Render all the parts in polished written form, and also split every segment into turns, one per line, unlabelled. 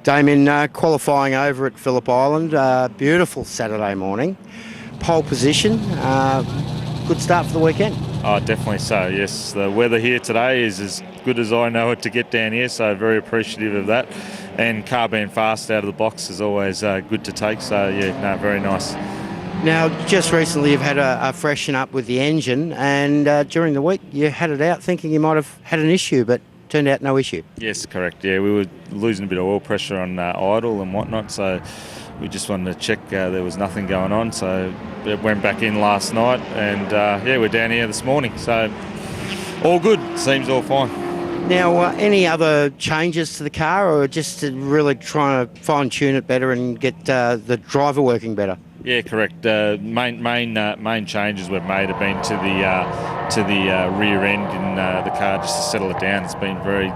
Damien, qualifying over at Phillip Island, beautiful Saturday morning. Pole position, good start for the weekend.
Oh, definitely so, yes. The weather here today is as good as I know it to get down here, so very appreciative of that. And car being fast out of the box is always good to take, so yeah, no, very nice.
Now, just recently you've had a freshen up with the engine, and during the week you had it out thinking you might have had an issue, but turned out no issue.
Yes, correct. Yeah, we were losing a bit of oil pressure on idle and whatnot, so we just wanted to check there was nothing going on. So it went back in last night, and yeah, we're down here this morning. So all good. Seems all fine.
Now, any other changes to the car, or just to really try to fine tune it better and get the driver working better?
Yeah, correct. Main changes we've made have been to the rear end in the car, just to settle it down. It's been very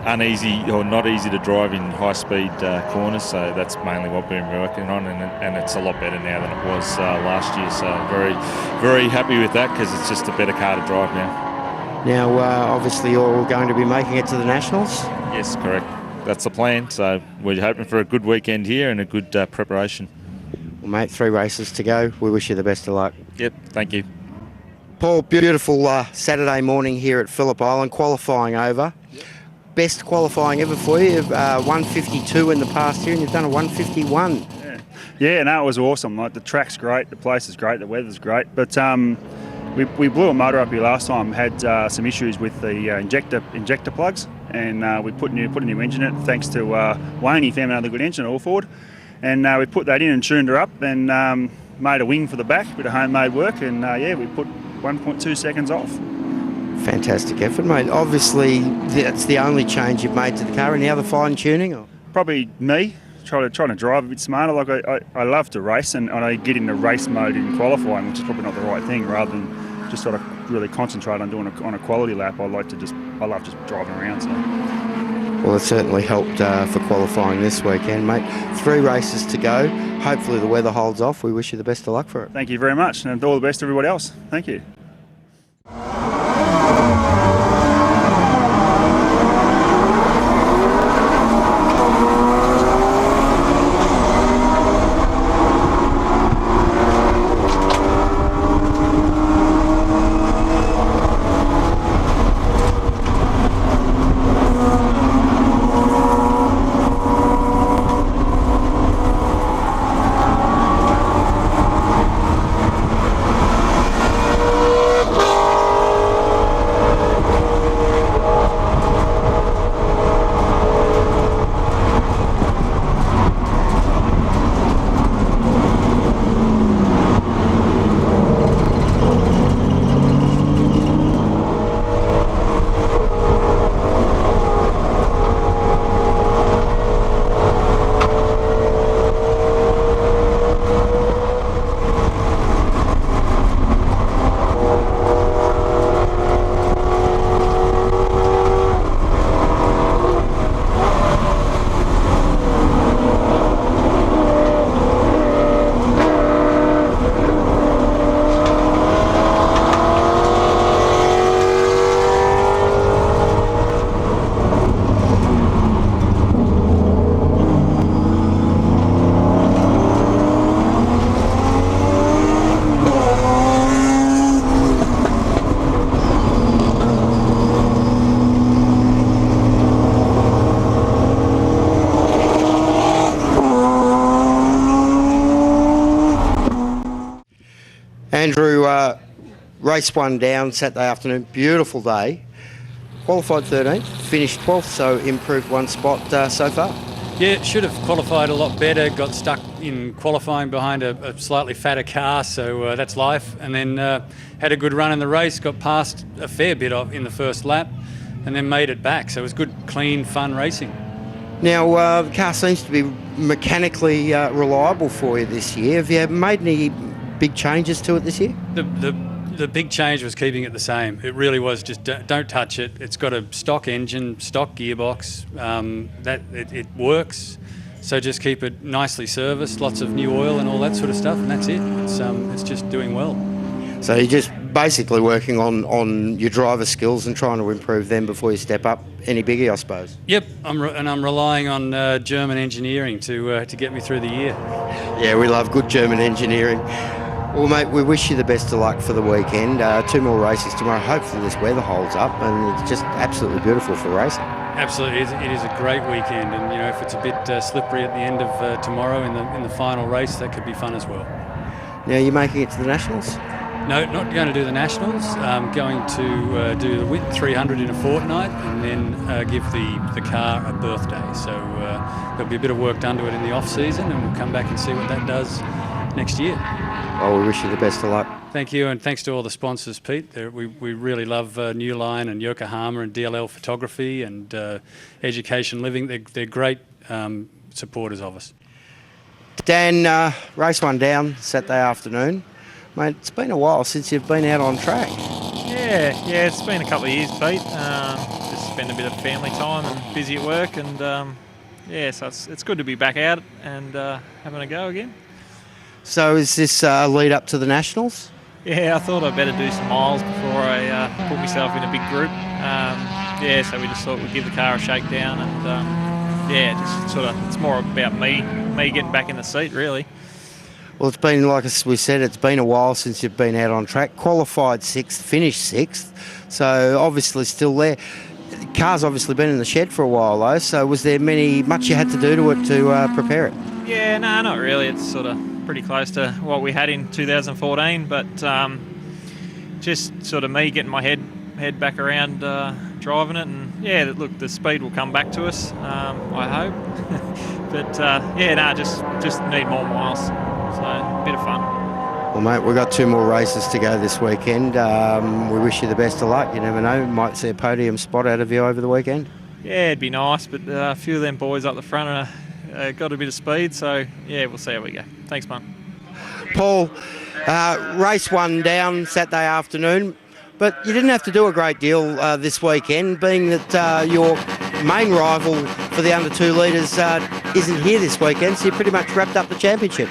uneasy or not easy to drive in high-speed corners, so that's mainly what we've been working on, and it's a lot better now than it was last year. So very happy with that, because it's just a better car to drive now.
Now, obviously, you're going to be making it to the Nationals?
Yes, correct. That's the plan. So we're hoping for a good weekend here and a good preparation.
Well, mate, 3 races to go. We wish you the best of luck.
Yep, thank you.
Paul, beautiful Saturday morning here at Phillip Island, qualifying over. Yep. Best qualifying ever for you. 152 in the past here, and you've done a 151.
Yeah, no, it was awesome. Like, the track's great, the place is great, the weather's great. But we blew a motor up here last time. Had some issues with the injector plugs, and we put a new engine in it. Thanks to Wayne, he found another good engine, all forward, and we put that in and tuned her up, and made a wing for the back, bit of homemade work, and yeah, we put 1.2 seconds off.
Fantastic effort, mate. Obviously, that's the only change you've made to the car. Any other fine tuning? Or?
Probably me trying to drive a bit smarter. Like I love to race, and I get into race mode in qualifying, which is probably not the right thing. Rather than just sort of really concentrate on doing on a quality lap, I love just driving around. So.
Well, it certainly helped for qualifying this weekend, mate. 3 races to go. Hopefully the weather holds off. We wish you the best of luck for it.
Thank you very much, and all the best to everybody else. Thank you.
race one down Saturday afternoon, beautiful day. Qualified 13th, finished 12th, so improved one spot so far.
Yeah, should have qualified a lot better. Got stuck in qualifying behind a slightly fatter car, so that's life. And then had a good run in the race, got past a fair bit in the first lap, and then made it back. So it was good, clean, fun racing.
Now, the car seems to be mechanically reliable for you this year. Have you made any big changes to it this year?
The big change was keeping it the same. It really was just don't touch it. It's got a stock engine, stock gearbox. It works. So just keep it nicely serviced, lots of new oil and all that sort of stuff, and that's it. It's just doing well.
So you're just basically working on your driver skills and trying to improve them before you step up any bigger, I suppose.
Yep, I'm relying on German engineering to get me through the year.
Yeah, we love good German engineering. Well, mate, we wish you the best of luck for the weekend. 2 more races tomorrow. Hopefully this weather holds up, and it's just absolutely beautiful for racing.
Absolutely, it is a great weekend, and if it's a bit slippery at the end of tomorrow in the final race, that could be fun as well.
Now, you're making it to the Nationals?
No, not going to do the Nationals. I'm going to do the WIT 300 in a fortnight, and then give the car a birthday. So there'll be a bit of work done to it in the off season, and we'll come back and see what that does next year.
Well, we wish you the best of luck.
Thank you, and thanks to all the sponsors, Pete. We really love New Line and Yokohama and DLL Photography and Education Living. They're great supporters of us.
Dan, race one down Saturday afternoon. Mate, it's been a while since you've been out on track.
Yeah, it's been a couple of years, Pete. Just spent a bit of family time and busy at work, and so it's good to be back out and having a go again.
So is this a lead up to the Nationals?
Yeah, I thought I'd better do some miles before I put myself in a big group. So we just thought we'd give the car a shakedown, and just sort of, it's more about me getting back in the seat, really.
Well, it's been, like we said, it's been a while since you've been out on track. Qualified 6th, finished 6th, so obviously still there. The car's obviously been in the shed for a while though, so was there much you had to do to it to prepare it?
Yeah, no, not really. It's sort of pretty close to what we had in 2014, but just sort of me getting my head back around driving it, and look, the speed will come back to us, I hope. But just need more miles, so a bit of fun.
Well, mate, we've got 2 more races to go this weekend. We wish you the best of luck. You never know, might see a podium spot out of you over the weekend.
Yeah, it'd be nice, but a few of them boys up the front got a bit of speed, so we'll see how we go. Thanks, man.
Paul, race one down Saturday afternoon, but you didn't have to do a great deal this weekend, being that your main rival for the under 2 litres isn't here this weekend, so you pretty much wrapped up the championship.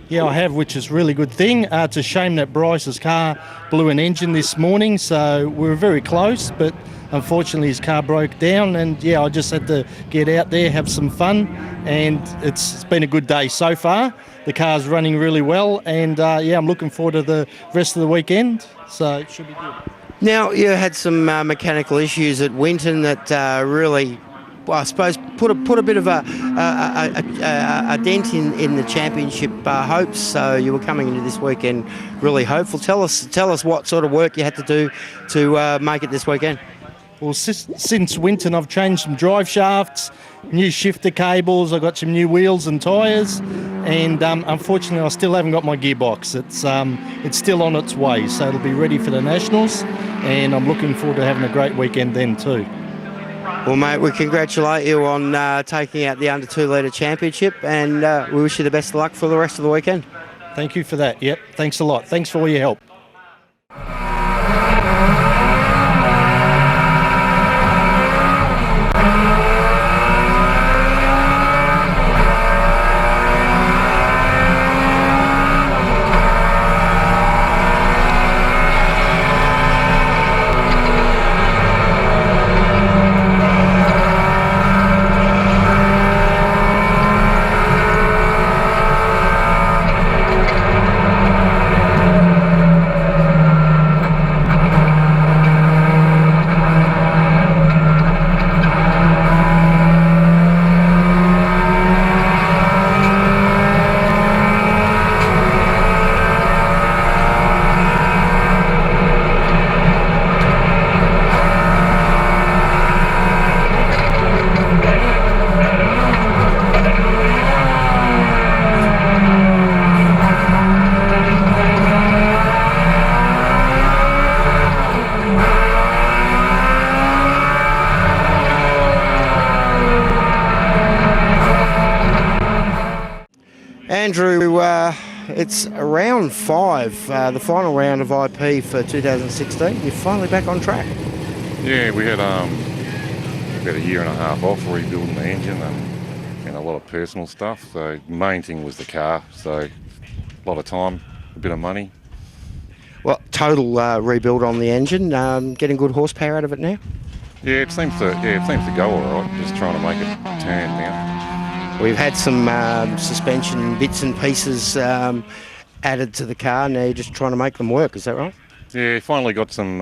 Yeah, I have, which is a really good thing. It's a shame that Bryce's car blew an engine this morning, so we were very close, but unfortunately his car broke down, and I just had to get out there, have some fun, and it's been a good day so far. The car's running really well, and I'm looking forward to the rest of the weekend, so it should be good.
Now, you had some mechanical issues at Winton that really, well, I suppose, put a bit of a dent in the championship hopes. So you were coming into this weekend really hopeful. Tell us what sort of work you had to do to make it this weekend.
Well, since Winton, I've changed some drive shafts, new shifter cables. I've got some new wheels and tyres, and unfortunately, I still haven't got my gearbox. It's still on its way, so it'll be ready for the Nationals, and I'm looking forward to having a great weekend then too.
Well, mate, we congratulate you on taking out the under 2 litre championship, and we wish you the best of luck for the rest of the weekend.
Thank you for that. Yep, thanks a lot. Thanks for all your help.
Andrew, it's round 5, the final round of IP for 2016. You're finally back on track.
Yeah, we had about a year and a half off rebuilding the engine and a lot of personal stuff. So the main thing was the car. So a lot of time, a bit of money.
Well, total rebuild on the engine. Getting good horsepower out of it now.
Yeah, it seems to go all right. Just trying to make it turn now.
We've had some suspension bits and pieces added to the car. Now you're just trying to make them work. Is that right?
Yeah, finally got some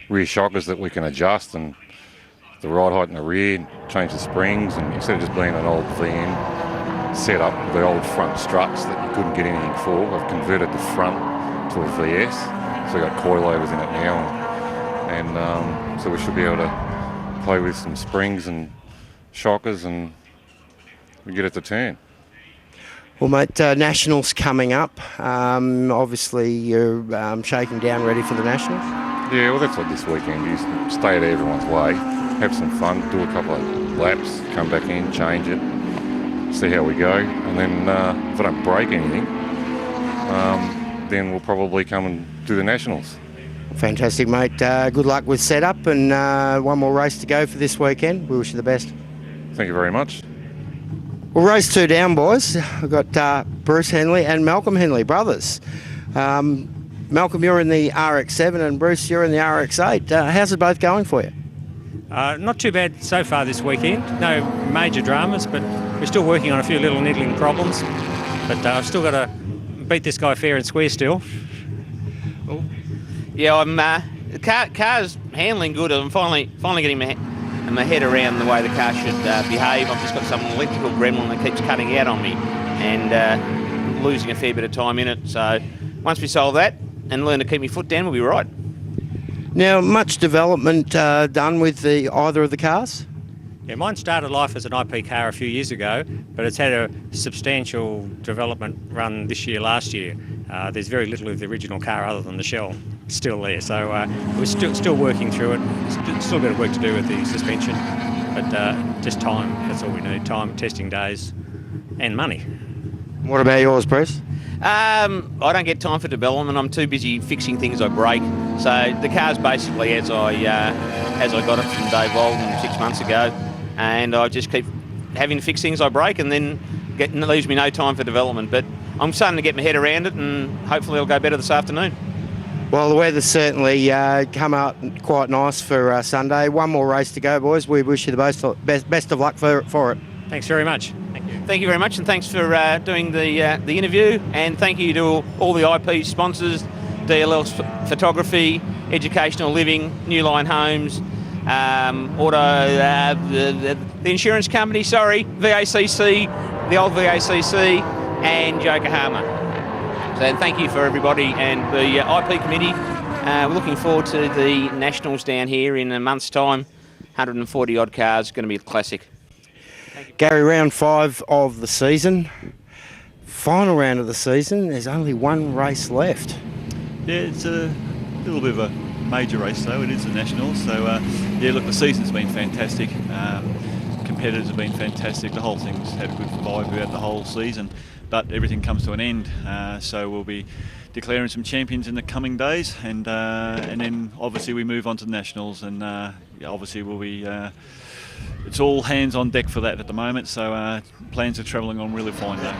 rear shockers that we can adjust and the ride height in the rear, change the springs, and instead of just being an old VM setup with the old front struts that you couldn't get anything for, I've converted the front to a VS. So we've got coilovers in it now, and so we should be able to play with some springs and shockers and we get it to turn.
Well, mate, Nationals coming up. Obviously, you're shaking down, ready for the Nationals.
Yeah, well, that's what this weekend is. Stay out of everyone's way, have some fun, do a couple of laps, come back in, change it, see how we go, and then if I don't break anything, then we'll probably come and do the Nationals.
Fantastic, mate. Good luck with setup, and one more race to go for this weekend. We wish you the best.
Thank you very much.
Well, race 2 down, boys. We've got Bruce Henley and Malcolm Henley, brothers. Malcolm, you're in the RX-7 and Bruce, you're in the RX-8. How's it both going for you?
Not too bad so far this weekend. No major dramas, but we're still working on a few little niggling problems. But I've still got to beat this guy fair and square still.
Yeah, I'm. The car's handling good. I'm finally getting my head around the way the car should behave. I've just got some electrical gremlin that keeps cutting out on me and losing a fair bit of time in it. So once we solve that and learn to keep my foot down, we'll be right.
Now, much development done with either of the cars?
Yeah, mine started life as an IP car a few years ago, but it's had a substantial development run this year, last year. There's very little of the original car other than the shell still there, so we're still working through it. Still a bit of work to do with the suspension, but just time. That's all we need: time, testing days, and money.
What about yours, Bruce?
I don't get time for development. I'm too busy fixing things I break. So the car's basically as I got it from Dave Walden 6 months ago, and I just keep having to fix things I break, and then it leaves me no time for development. But I'm starting to get my head around it, and hopefully it'll go better this afternoon.
Well, the weather's certainly come out quite nice for Sunday. One more race to go, boys. We wish you the best of luck for it.
Thanks very much. Thank you.
Thank you very much, and thanks for doing the interview, and thank you to all the IP sponsors, DLL Photography, Educational Living, New Line Homes, the insurance company, VACC, the old VACC, and Yokohama. So thank you for everybody and the IP committee. We're looking forward to the Nationals down here in a month's time. 140 odd cars, going to be a classic.
Gary, round 5 of the season. Final round of the season. There's only one race left.
Yeah, it's a little bit of a major race though. It is the Nationals. So yeah, look, the season's been fantastic. Competitors have been fantastic. The whole thing's had a good vibe throughout the whole season. But everything comes to an end. So we'll be declaring some champions in the coming days, and then obviously we move on to the Nationals, and obviously we'll be. It's all hands on deck for that at the moment, so plans are travelling on really fine though.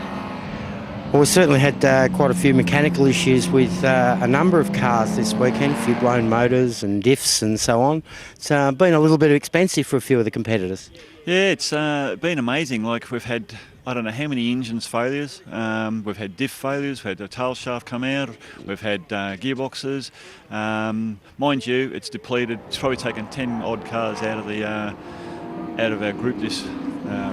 Well, we certainly had quite a few mechanical issues with a number of cars this weekend, a few blown motors and diffs and so on. It's been a little bit expensive for a few of the competitors.
Yeah, it's been amazing. Like, we've had, I don't know how many engines failures. We've had diff failures, we've had the tail shaft come out, we've had gearboxes. Mind you, it's depleted. It's probably taken 10 odd cars out of our group this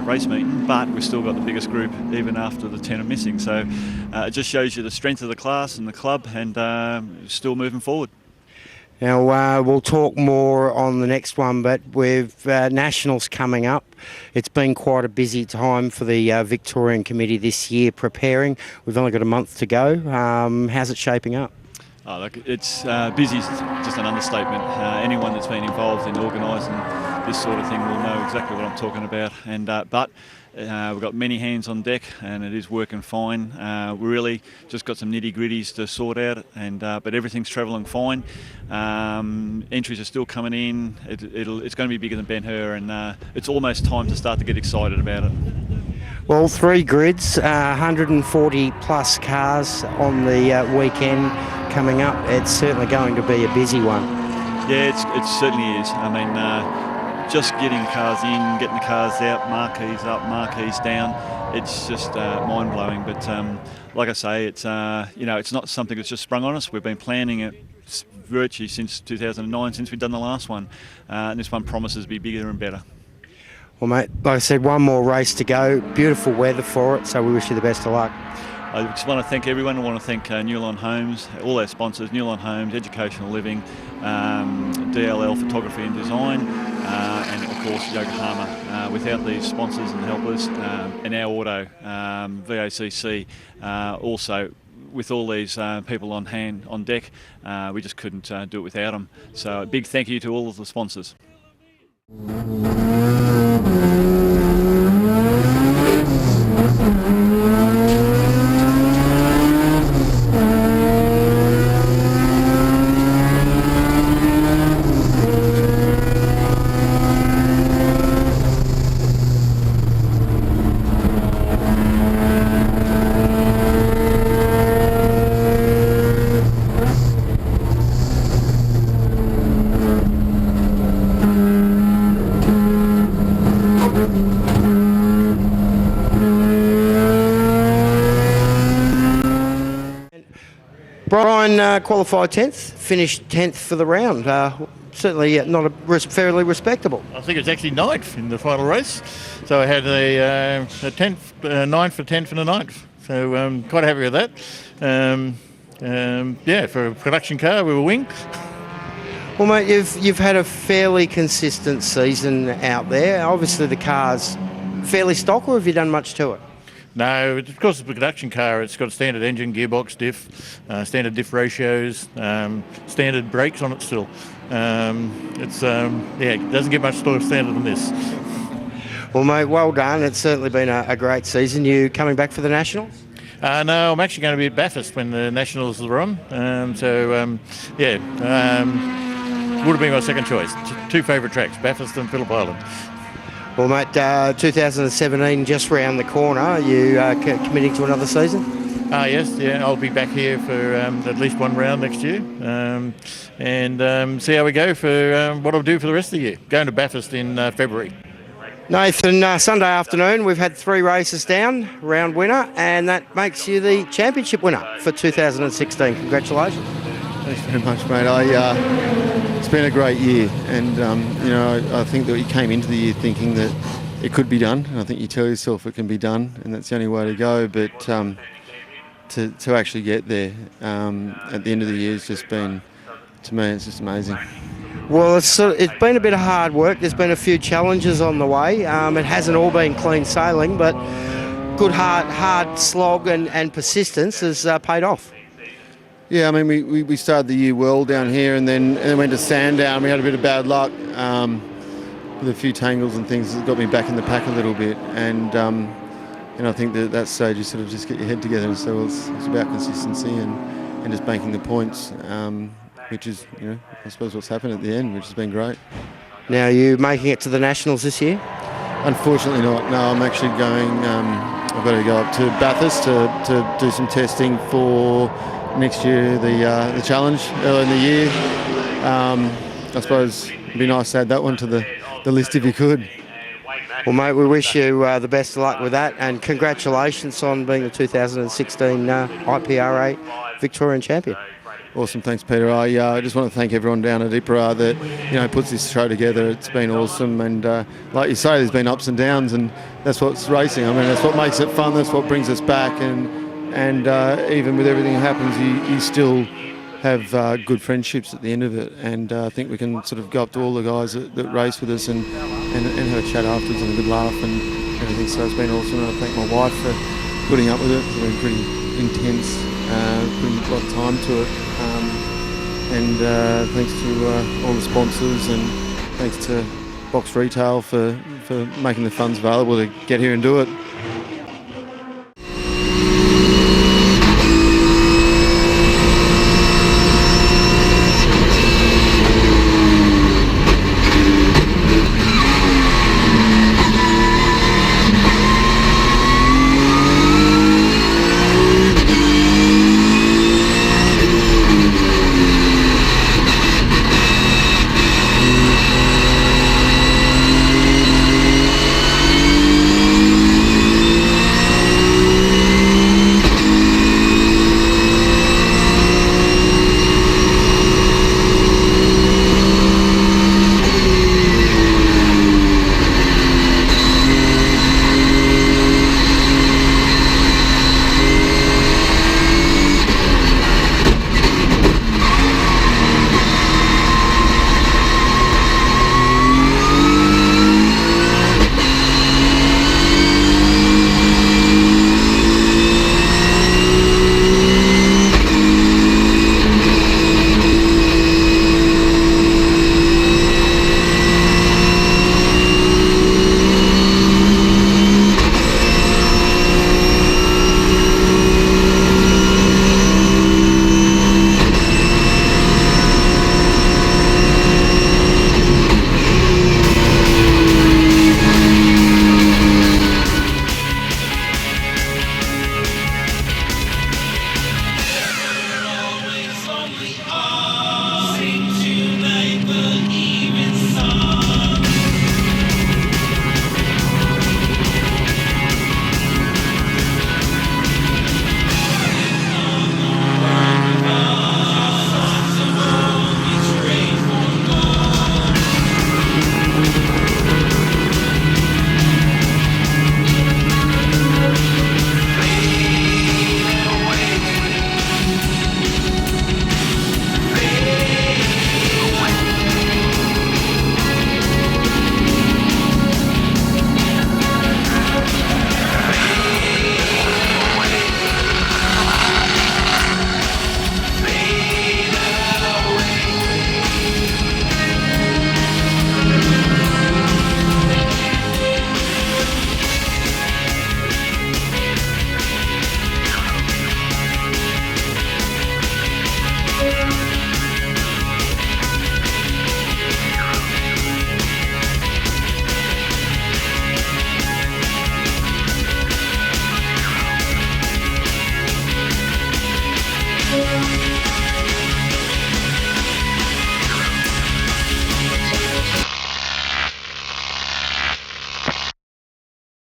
race meeting, but we've still got the biggest group even after the 10 are missing. So it just shows you the strength of the class and the club, and still moving forward.
Now, we'll talk more on the next one, but with Nationals coming up, it's been quite a busy time for the Victorian Committee this year preparing. We've only got a month to go. How's it shaping up?
Oh, look, it's busy is just an understatement. Anyone that's been involved in organising this sort of thing will know exactly what I'm talking about. And but we've got many hands on deck, and it is working fine. We really just got some nitty-gritties to sort out, and but everything's travelling fine. Entries are still coming in. It's going to be bigger than Ben-Hur, and it's almost time to start to get excited about it.
Well, 3 grids, 140 plus cars on the weekend coming up. It's certainly going to be a busy one.
Yeah, it certainly is. I mean, just getting the cars in, getting the cars out, marquees up, marquees down, it's just mind-blowing. But like I say, it's it's not something that's just sprung on us. We've been planning it virtually since 2009, since we've done the last one, and this one promises to be bigger and better.
Well, mate, like I said, one more race to go. Beautiful weather for it, so we wish you the best of luck.
I just want to thank everyone. I want to thank Newline Homes, all our sponsors, Newline Homes, Educational Living, DLL Photography and Design, and of course Yokohama. Without these sponsors and helpers, and our auto, VACC, also with all these people on hand, on deck, we just couldn't do it without them. So a big thank you to all of the sponsors.
Brian qualified 10th, finished 10th for the round. Certainly not fairly respectable.
I think it's actually 9th in the final race. So I had a 10th, 9th for 10th and a 9th. So quite happy with that. Yeah, for a production car, we were wing.
Well, mate, you've had a fairly consistent season out there. Obviously, the car's fairly stock, or have you done much to it?
No, of course it's a production car. It's got a standard engine, gearbox, diff, standard diff ratios, standard brakes on it still. It doesn't get much standard than this.
Well, mate, well done. It's certainly been a great season. You coming back for the Nationals?
No, I'm actually going to be at Bathurst when the Nationals are on. Would have been my second choice. 2 favourite tracks, Bathurst and Phillip Island.
Well, mate, 2017 just round the corner. Are you committing to another season?
Yes, yeah. I'll be back here for at least one round next year and see how we go for what I'll do for the rest of the year. Going to Bathurst in February.
Nathan, Sunday afternoon, we've had 3 races down, round winner, and that makes you the championship winner for 2016. Congratulations.
Thanks very much, mate. It's been a great year, and I think that you came into the year thinking that it could be done. And I think you tell yourself it can be done, and that's the only way to go. But to actually get there at the end of the year has just been, to me, it's just amazing.
Well, it's been a bit of hard work. There's been a few challenges on the way. It hasn't all been clean sailing, but good hard slog and persistence has paid off.
Yeah, I mean, we started the year well down here, and then went to Sandown. We had a bit of bad luck with a few tangles and things that got me back in the pack a little bit. And I think that at that stage you sort of just get your head together. And so it's about consistency and just banking the points, which is, I suppose what's happened at the end, which has been great.
Now, are you making it to the Nationals this year?
Unfortunately not. No, I'm actually going. I've got to go up to Bathurst to do some testing for next year, the challenge early in the year. I suppose it'd be nice to add that one to the list if you could.
Well, mate, we wish you the best of luck with that, and congratulations on being the 2016 IPRA Victorian champion.
Awesome, thanks, Peter. I just want to thank everyone down at IPRA that puts this show together. It's been awesome, and like you say, there's been ups and downs, and that's what's racing. I mean, that's what makes it fun. That's what brings us back, and even with everything that happens, you still have good friendships at the end of it. And I think we can sort of go up to all the guys that race with us and have a chat afterwards and a good laugh and everything. So it's been awesome. And I thank my wife for putting up with it. It's been pretty intense, putting a lot of time to it. And thanks to all the sponsors, and thanks to Box Retail for making the funds available to get here and do it.